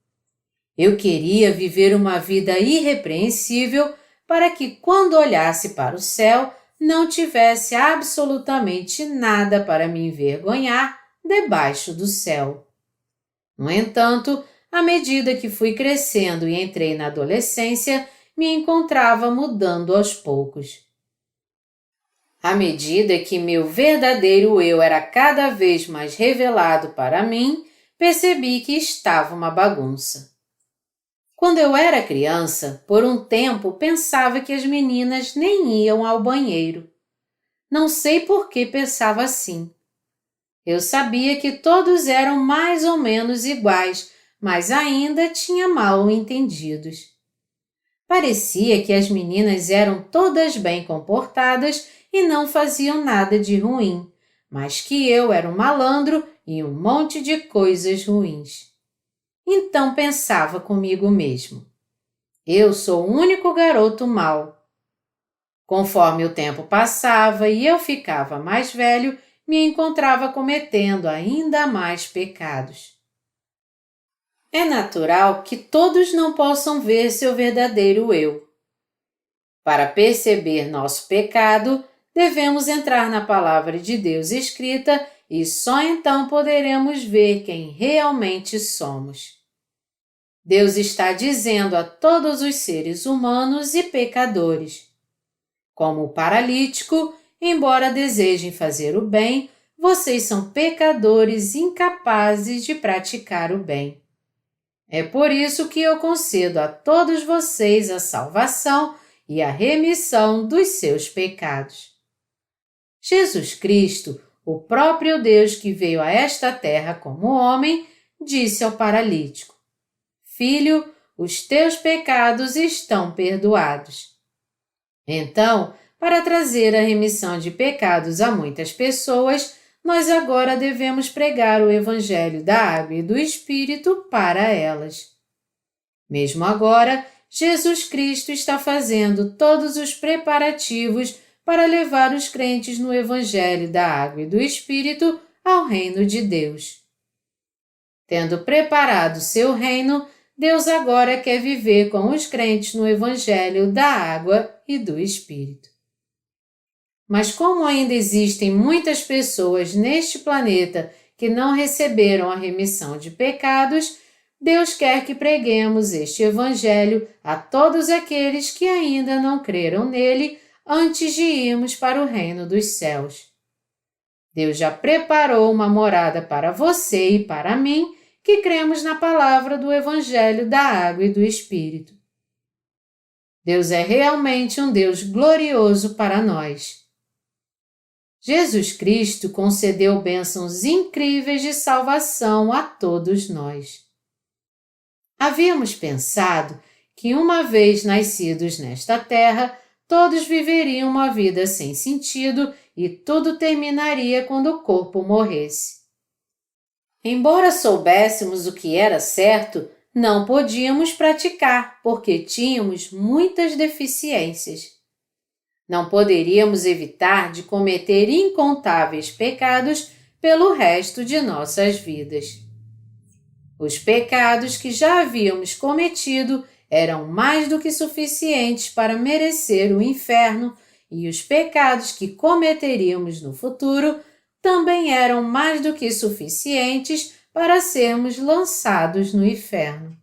Eu queria viver uma vida irrepreensível para que, quando olhasse para o céu, não tivesse absolutamente nada para me envergonhar debaixo do céu. No entanto, à medida que fui crescendo e entrei na adolescência, me encontrava mudando aos poucos. À medida que meu verdadeiro eu era cada vez mais revelado para mim, percebi que estava uma bagunça. Quando eu era criança, por um tempo pensava que as meninas nem iam ao banheiro. Não sei por que pensava assim. Eu sabia que todos eram mais ou menos iguais, mas ainda tinha mal entendidos. Parecia que as meninas eram todas bem comportadas e não faziam nada de ruim, mas que eu era um malandro e um monte de coisas ruins. Então pensava comigo mesmo. Eu sou o único garoto mau. Conforme o tempo passava e eu ficava mais velho, me encontrava cometendo ainda mais pecados. É natural que todos não possam ver seu verdadeiro eu. Para perceber nosso pecado, devemos entrar na palavra de Deus escrita e só então poderemos ver quem realmente somos. Deus está dizendo a todos os seres humanos e pecadores. Como o paralítico, embora desejem fazer o bem, vocês são pecadores incapazes de praticar o bem. É por isso que eu concedo a todos vocês a salvação e a remissão dos seus pecados. Jesus Cristo, o próprio Deus que veio a esta terra como homem, disse ao paralítico: Filho, os teus pecados estão perdoados. Então, para trazer a remissão de pecados a muitas pessoas, nós agora devemos pregar o Evangelho da Água e do Espírito para elas. Mesmo agora, Jesus Cristo está fazendo todos os preparativos para levar os crentes no Evangelho da Água e do Espírito ao reino de Deus. Tendo preparado seu reino, Deus agora quer viver com os crentes no Evangelho da Água e do Espírito. Mas como ainda existem muitas pessoas neste planeta que não receberam a remissão de pecados, Deus quer que preguemos este Evangelho a todos aqueles que ainda não creram nele antes de irmos para o reino dos céus. Deus já preparou uma morada para você e para mim, que cremos na palavra do Evangelho da Água e do Espírito. Deus é realmente um Deus glorioso para nós. Jesus Cristo concedeu bênçãos incríveis de salvação a todos nós. Havíamos pensado que, uma vez nascidos nesta terra, todos viveriam uma vida sem sentido e tudo terminaria quando o corpo morresse. Embora soubéssemos o que era certo, não podíamos praticar porque tínhamos muitas deficiências. Não poderíamos evitar de cometer incontáveis pecados pelo resto de nossas vidas. Os pecados que já havíamos cometido eram mais do que suficientes para merecer o inferno, e os pecados que cometeríamos no futuro também eram mais do que suficientes para sermos lançados no inferno.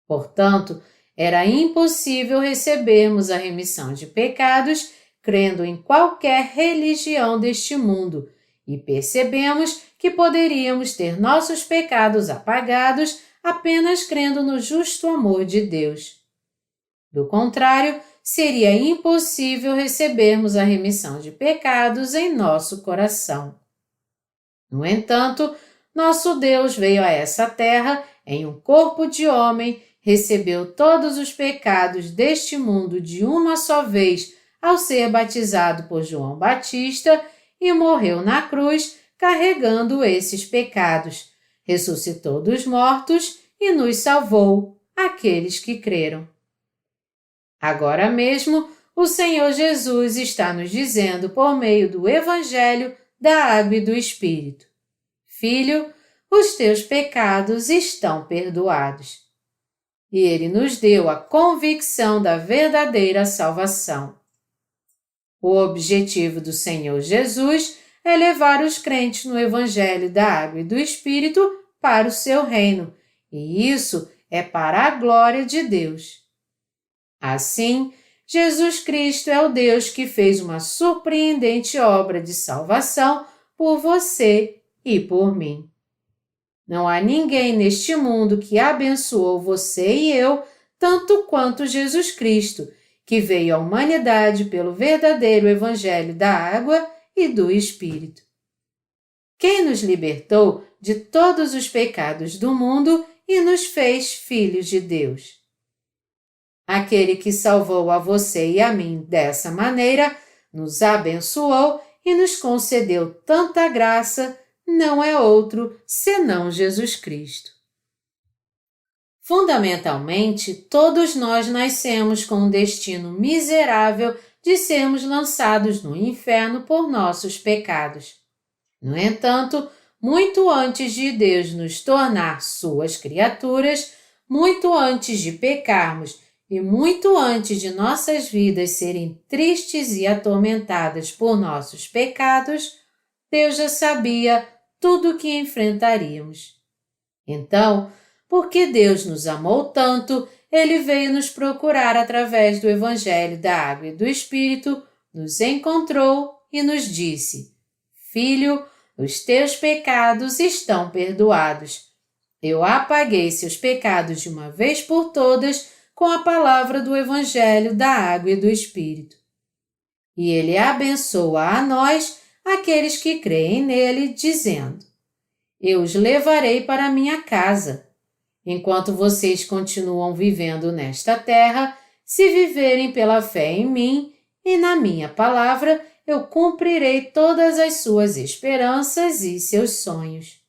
Portanto, era impossível recebermos a remissão de pecados crendo em qualquer religião deste mundo, e percebemos que poderíamos ter nossos pecados apagados apenas crendo no justo amor de Deus. Do contrário, seria impossível recebermos a remissão de pecados em nosso coração. No entanto, nosso Deus veio a essa terra em um corpo de homem, recebeu todos os pecados deste mundo de uma só vez ao ser batizado por João Batista e morreu na cruz carregando esses pecados, ressuscitou dos mortos e nos salvou, aqueles que creram. Agora mesmo, o Senhor Jesus está nos dizendo por meio do Evangelho da Água e do Espírito: Filho, os teus pecados estão perdoados. E Ele nos deu a convicção da verdadeira salvação. O objetivo do Senhor Jesus é levar os crentes no Evangelho da Água e do Espírito para o seu reino, e isso é para a glória de Deus. Assim, Jesus Cristo é o Deus que fez uma surpreendente obra de salvação por você e por mim. Não há ninguém neste mundo que abençoou você e eu tanto quanto Jesus Cristo, que veio à humanidade pelo verdadeiro Evangelho da Água e do Espírito. Quem nos libertou de todos os pecados do mundo e nos fez filhos de Deus. Aquele que salvou a você e a mim dessa maneira, nos abençoou e nos concedeu tanta graça, não é outro senão Jesus Cristo. Fundamentalmente, todos nós nascemos com um destino miserável de sermos lançados no inferno por nossos pecados. No entanto, muito antes de Deus nos tornar suas criaturas, muito antes de pecarmos e muito antes de nossas vidas serem tristes e atormentadas por nossos pecados, Deus já sabia tudo o que enfrentaríamos. Então, porque Deus nos amou tanto, Ele veio nos procurar através do Evangelho da Água e do Espírito, nos encontrou e nos disse: Filho, os teus pecados estão perdoados. Eu apaguei seus pecados de uma vez por todas com a palavra do Evangelho da Água e do Espírito. E Ele abençoa a nós, aqueles que creem nele, dizendo: Eu os levarei para a minha casa. Enquanto vocês continuam vivendo nesta terra, se viverem pela fé em mim e na minha palavra, eu cumprirei todas as suas esperanças e seus sonhos.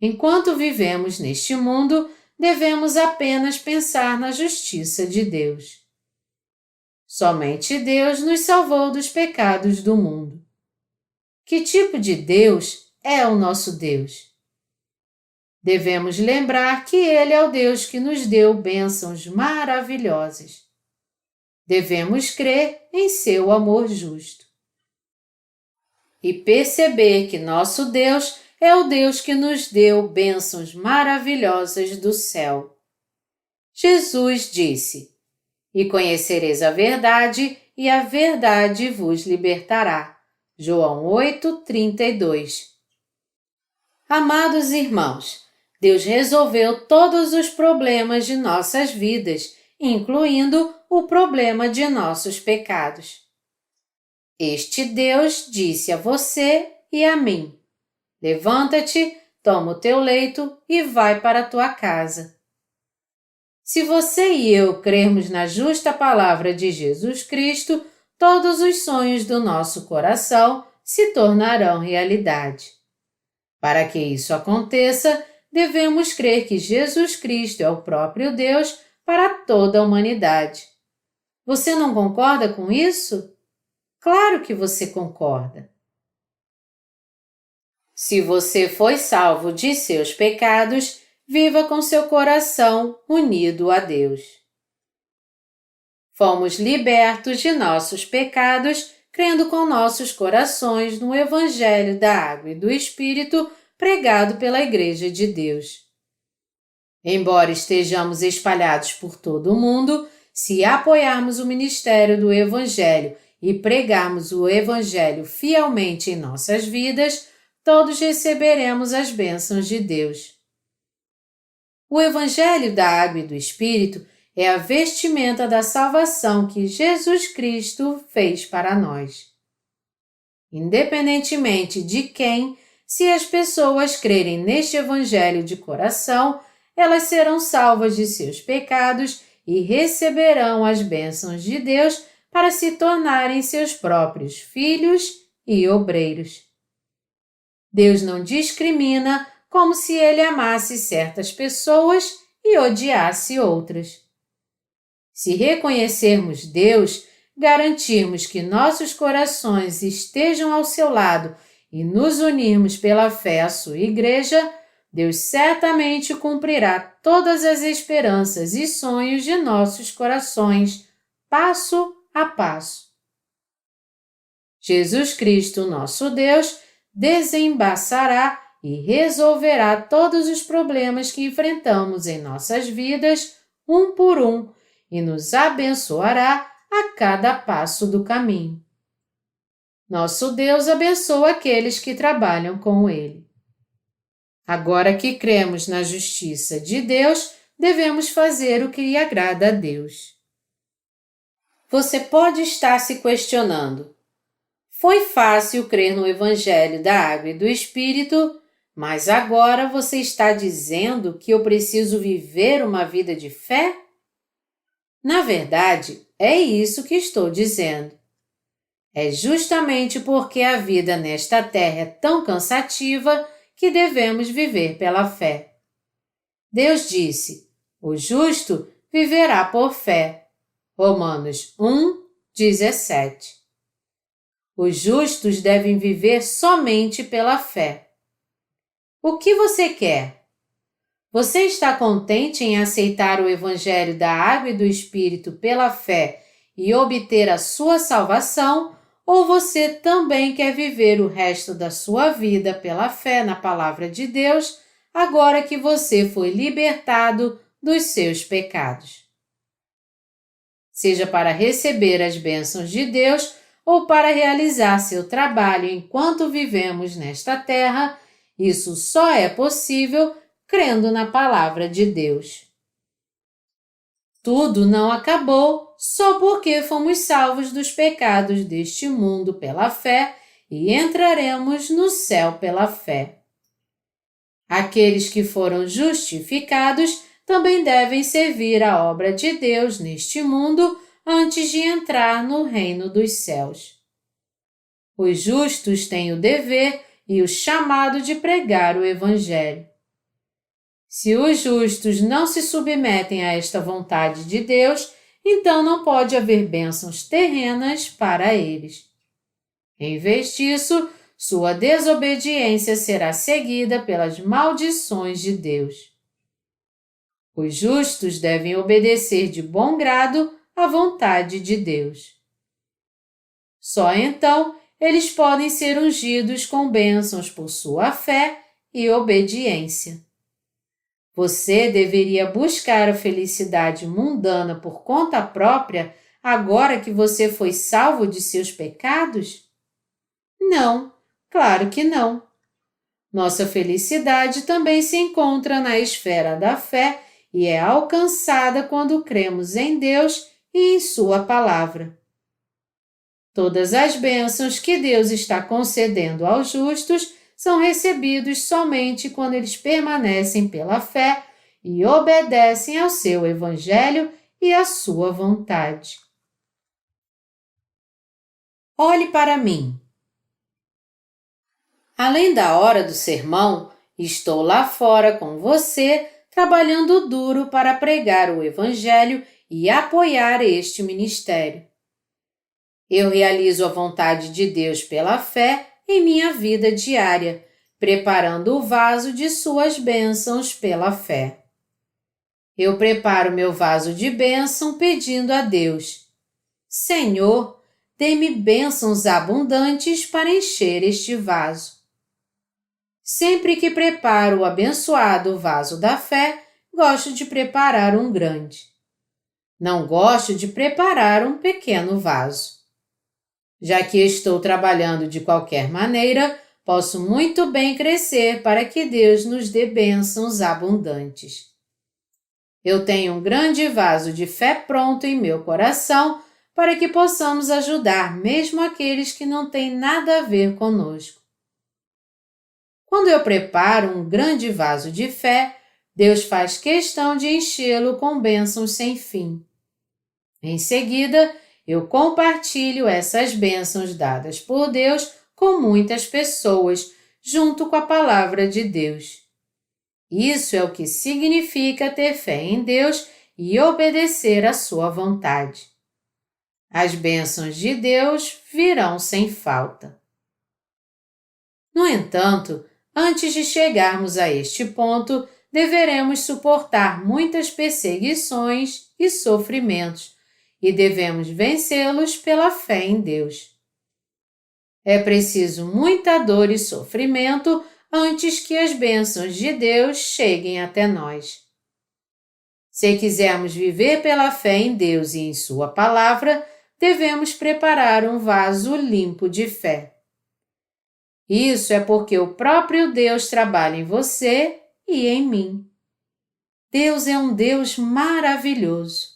Enquanto vivemos neste mundo, devemos apenas pensar na justiça de Deus. Somente Deus nos salvou dos pecados do mundo. Que tipo de Deus é o nosso Deus? Devemos lembrar que Ele é o Deus que nos deu bênçãos maravilhosas. Devemos crer em seu amor justo. E perceber que nosso Deus é o Deus que nos deu bênçãos maravilhosas do céu. Jesus disse: E conhecereis a verdade, e a verdade vos libertará. João 8:32. Amados irmãos, Deus resolveu todos os problemas de nossas vidas, incluindo o problema de nossos pecados. Este Deus disse a você e a mim: Levanta-te, toma o teu leito e vai para a tua casa. Se você e eu crermos na justa palavra de Jesus Cristo, todos os sonhos do nosso coração se tornarão realidade. Para que isso aconteça, devemos crer que Jesus Cristo é o próprio Deus para toda a humanidade. Você não concorda com isso? Claro que você concorda. Se você foi salvo de seus pecados, viva com seu coração unido a Deus. Fomos libertos de nossos pecados, crendo com nossos corações no Evangelho da Água e do Espírito pregado pela Igreja de Deus. Embora estejamos espalhados por todo o mundo, se apoiarmos o ministério do Evangelho e pregarmos o Evangelho fielmente em nossas vidas, todos receberemos as bênçãos de Deus. O Evangelho da Água e do Espírito é a vestimenta da salvação que Jesus Cristo fez para nós. Independentemente de quem, se as pessoas crerem neste Evangelho de coração, elas serão salvas de seus pecados e receberão as bênçãos de Deus para se tornarem seus próprios filhos e obreiros. Deus não discrimina como se Ele amasse certas pessoas e odiasse outras. Se reconhecermos Deus, garantirmos que nossos corações estejam ao seu lado e nos unirmos pela fé à sua igreja, Deus certamente cumprirá todas as esperanças e sonhos de nossos corações, passo a passo. Jesus Cristo, nosso Deus, desembaçará e resolverá todos os problemas que enfrentamos em nossas vidas, um por um, e nos abençoará a cada passo do caminho. Nosso Deus abençoa aqueles que trabalham com Ele. Agora que cremos na justiça de Deus, devemos fazer o que lhe agrada a Deus. Você pode estar se questionando: foi fácil crer no Evangelho da Água e do Espírito, mas agora você está dizendo que eu preciso viver uma vida de fé? Na verdade, é isso que estou dizendo. É justamente porque a vida nesta terra é tão cansativa que devemos viver pela fé. Deus disse: o justo viverá por fé. Romanos 1:17. Os justos devem viver somente pela fé. O que você quer? Você está contente em aceitar o Evangelho da Água e do Espírito pela fé e obter a sua salvação, ou você também quer viver o resto da sua vida pela fé na Palavra de Deus, agora que você foi libertado dos seus pecados? Seja para receber as bênçãos de Deus ou para realizar seu trabalho enquanto vivemos nesta terra, isso só é possível crendo na Palavra de Deus. Tudo não acabou só porque fomos salvos dos pecados deste mundo pela fé e entraremos no céu pela fé. Aqueles que foram justificados também devem servir a obra de Deus neste mundo antes de entrar no reino dos céus. Os justos têm o dever e o chamado de pregar o Evangelho. Se os justos não se submetem a esta vontade de Deus, então não pode haver bênçãos terrenas para eles. Em vez disso, sua desobediência será seguida pelas maldições de Deus. Os justos devem obedecer de bom grado à vontade de Deus. Só então eles podem ser ungidos com bênçãos por sua fé e obediência. Você deveria buscar a felicidade mundana por conta própria agora que você foi salvo de seus pecados? Não, claro que não. Nossa felicidade também se encontra na esfera da fé e é alcançada quando cremos em Deus e em Sua Palavra. Todas as bênçãos que Deus está concedendo aos justos são recebidos somente quando eles permanecem pela fé e obedecem ao seu Evangelho e à sua vontade. Olhe para mim. Além da hora do sermão, estou lá fora com você, trabalhando duro para pregar o Evangelho e apoiar este ministério. Eu realizo a vontade de Deus pela fé em minha vida diária, preparando o vaso de suas bênçãos pela fé. Eu preparo meu vaso de bênção pedindo a Deus: Senhor, dê-me bênçãos abundantes para encher este vaso. Sempre que preparo o abençoado vaso da fé, gosto de preparar um grande. Não gosto de preparar um pequeno vaso. Já que estou trabalhando de qualquer maneira, posso muito bem crescer para que Deus nos dê bênçãos abundantes. Eu tenho um grande vaso de fé pronto em meu coração para que possamos ajudar mesmo aqueles que não têm nada a ver conosco. Quando eu preparo um grande vaso de fé, Deus faz questão de enchê-lo com bênçãos sem fim. Em seguida, eu compartilho essas bênçãos dadas por Deus com muitas pessoas, junto com a palavra de Deus. Isso é o que significa ter fé em Deus e obedecer à sua vontade. As bênçãos de Deus virão sem falta. No entanto, antes de chegarmos a este ponto, deveremos suportar muitas perseguições e sofrimentos, e devemos vencê-los pela fé em Deus. É preciso muita dor e sofrimento antes que as bênçãos de Deus cheguem até nós. Se quisermos viver pela fé em Deus e em Sua palavra, devemos preparar um vaso limpo de fé. Isso é porque o próprio Deus trabalha em você e em mim. Deus é um Deus maravilhoso.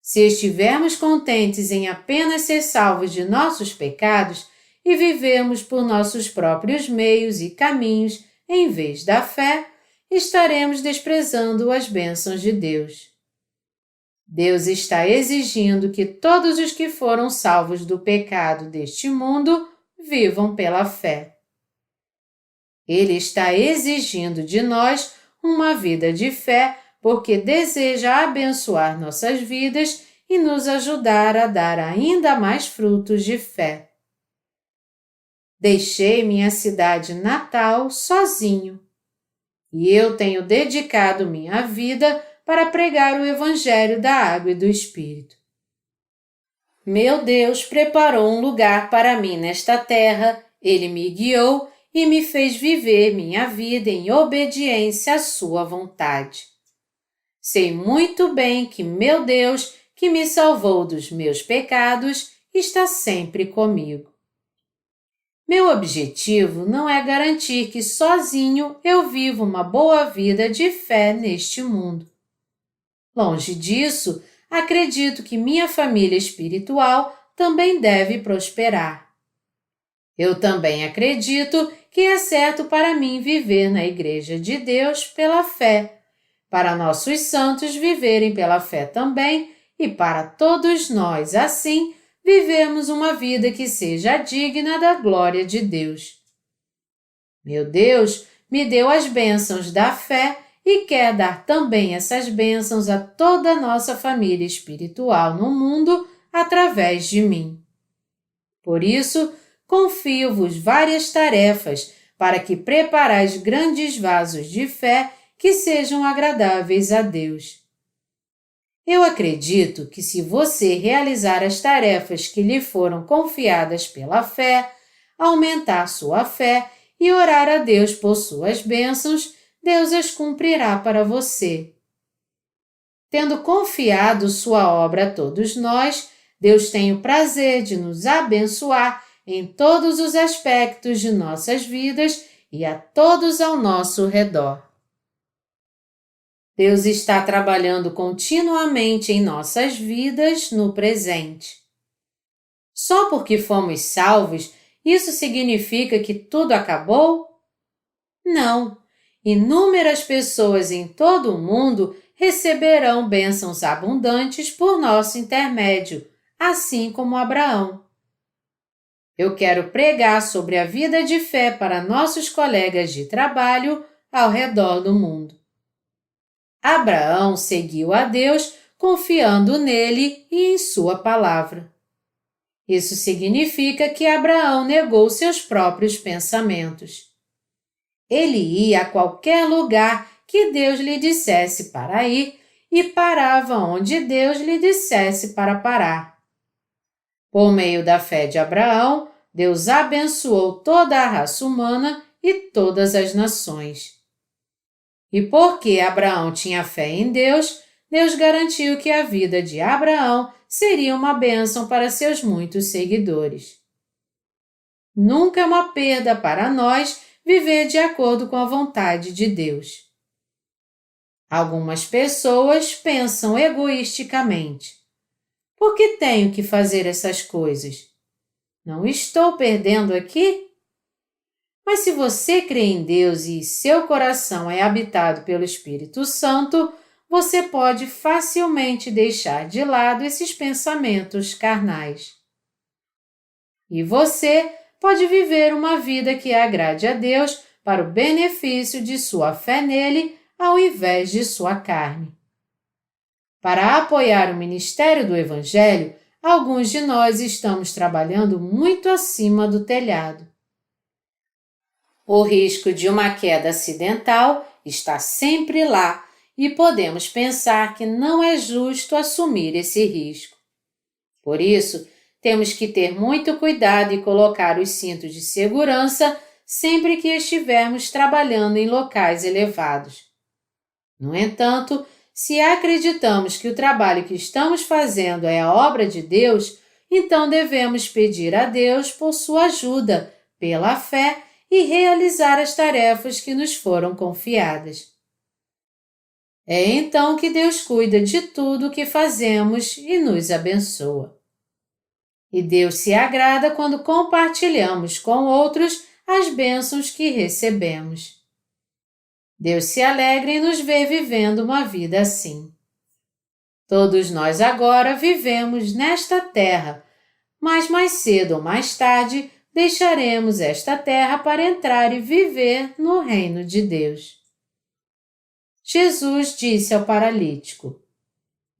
Se estivermos contentes em apenas ser salvos de nossos pecados e vivermos por nossos próprios meios e caminhos em vez da fé, estaremos desprezando as bênçãos de Deus. Deus está exigindo que todos os que foram salvos do pecado deste mundo vivam pela fé. Ele está exigindo de nós uma vida de fé porque deseja abençoar nossas vidas e nos ajudar a dar ainda mais frutos de fé. Deixei minha cidade natal sozinho e eu tenho dedicado minha vida para pregar o Evangelho da Água e do Espírito. Meu Deus preparou um lugar para mim nesta terra, Ele me guiou e me fez viver minha vida em obediência à Sua vontade. Sei muito bem que meu Deus, que me salvou dos meus pecados, está sempre comigo. Meu objetivo não é garantir que sozinho eu vivo uma boa vida de fé neste mundo. Longe disso, acredito que minha família espiritual também deve prosperar. Eu também acredito que é certo para mim viver na Igreja de Deus pela fé, para nossos santos viverem pela fé também e para todos nós, assim, vivemos uma vida que seja digna da glória de Deus. Meu Deus me deu as bênçãos da fé e quer dar também essas bênçãos a toda a nossa família espiritual no mundo através de mim. Por isso, confio-vos várias tarefas para que preparais grandes vasos de fé que sejam agradáveis a Deus. Eu acredito que se você realizar as tarefas que lhe foram confiadas pela fé, aumentar sua fé e orar a Deus por suas bênçãos, Deus as cumprirá para você. Tendo confiado sua obra a todos nós, Deus tem o prazer de nos abençoar em todos os aspectos de nossas vidas e a todos ao nosso redor. Deus está trabalhando continuamente em nossas vidas no presente. Só porque fomos salvos, isso significa que tudo acabou? Não. Inúmeras pessoas em todo o mundo receberão bênçãos abundantes por nosso intermédio, assim como Abraão. Eu quero pregar sobre a vida de fé para nossos colegas de trabalho ao redor do mundo. Abraão seguiu a Deus confiando nele e em sua palavra. Isso significa que Abraão negou seus próprios pensamentos. Ele ia a qualquer lugar que Deus lhe dissesse para ir e parava onde Deus lhe dissesse para parar. Por meio da fé de Abraão, Deus abençoou toda a raça humana e todas as nações. E porque Abraão tinha fé em Deus, Deus garantiu que a vida de Abraão seria uma bênção para seus muitos seguidores. Nunca é uma perda para nós viver de acordo com a vontade de Deus. Algumas pessoas pensam egoisticamente: por que tenho que fazer essas coisas? Não estou perdendo aqui? Mas se você crê em Deus e seu coração é habitado pelo Espírito Santo, você pode facilmente deixar de lado esses pensamentos carnais. E você pode viver uma vida que agrade a Deus para o benefício de sua fé nele, ao invés de sua carne. Para apoiar o ministério do Evangelho, alguns de nós estamos trabalhando muito acima do telhado. O risco de uma queda acidental está sempre lá e podemos pensar que não é justo assumir esse risco. Por isso, temos que ter muito cuidado e colocar os cintos de segurança sempre que estivermos trabalhando em locais elevados. No entanto, se acreditamos que o trabalho que estamos fazendo é a obra de Deus, então devemos pedir a Deus por sua ajuda, pela fé, e realizar as tarefas que nos foram confiadas. É então que Deus cuida de tudo o que fazemos e nos abençoa. E Deus se agrada quando compartilhamos com outros as bênçãos que recebemos. Deus se alegra em nos ver vivendo uma vida assim. Todos nós agora vivemos nesta terra, mas mais cedo ou mais tarde deixaremos esta terra para entrar e viver no reino de Deus. Jesus disse ao paralítico: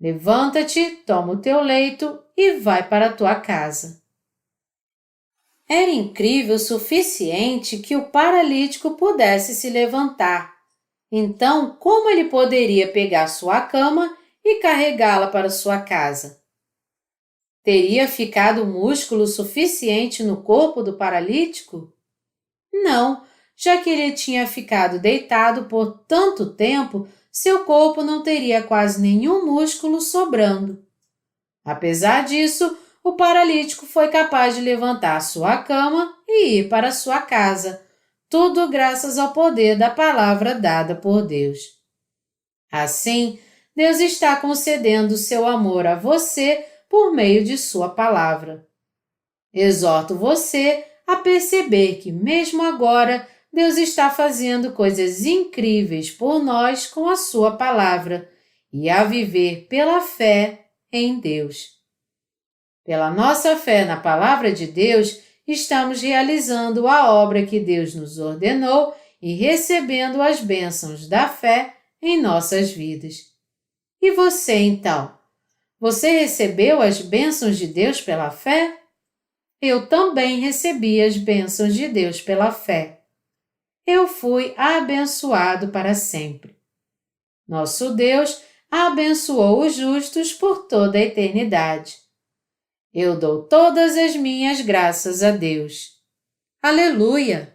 levanta-te, toma o teu leito e vai para a tua casa. Era incrível o suficiente que o paralítico pudesse se levantar. Então, como ele poderia pegar sua cama e carregá-la para sua casa? Teria ficado músculo suficiente no corpo do paralítico? Não, já que ele tinha ficado deitado por tanto tempo, seu corpo não teria quase nenhum músculo sobrando. Apesar disso, o paralítico foi capaz de levantar sua cama e ir para sua casa, tudo graças ao poder da palavra dada por Deus. Assim, Deus está concedendo seu amor a você por meio de sua palavra. Exorto você a perceber que, mesmo agora, Deus está fazendo coisas incríveis por nós com a sua palavra e a viver pela fé em Deus. Pela nossa fé na palavra de Deus, estamos realizando a obra que Deus nos ordenou e recebendo as bênçãos da fé em nossas vidas. E você, então? Você recebeu as bênçãos de Deus pela fé? Eu também recebi as bênçãos de Deus pela fé. Eu fui abençoado para sempre. Nosso Deus abençoou os justos por toda a eternidade. Eu dou todas as minhas graças a Deus. Aleluia!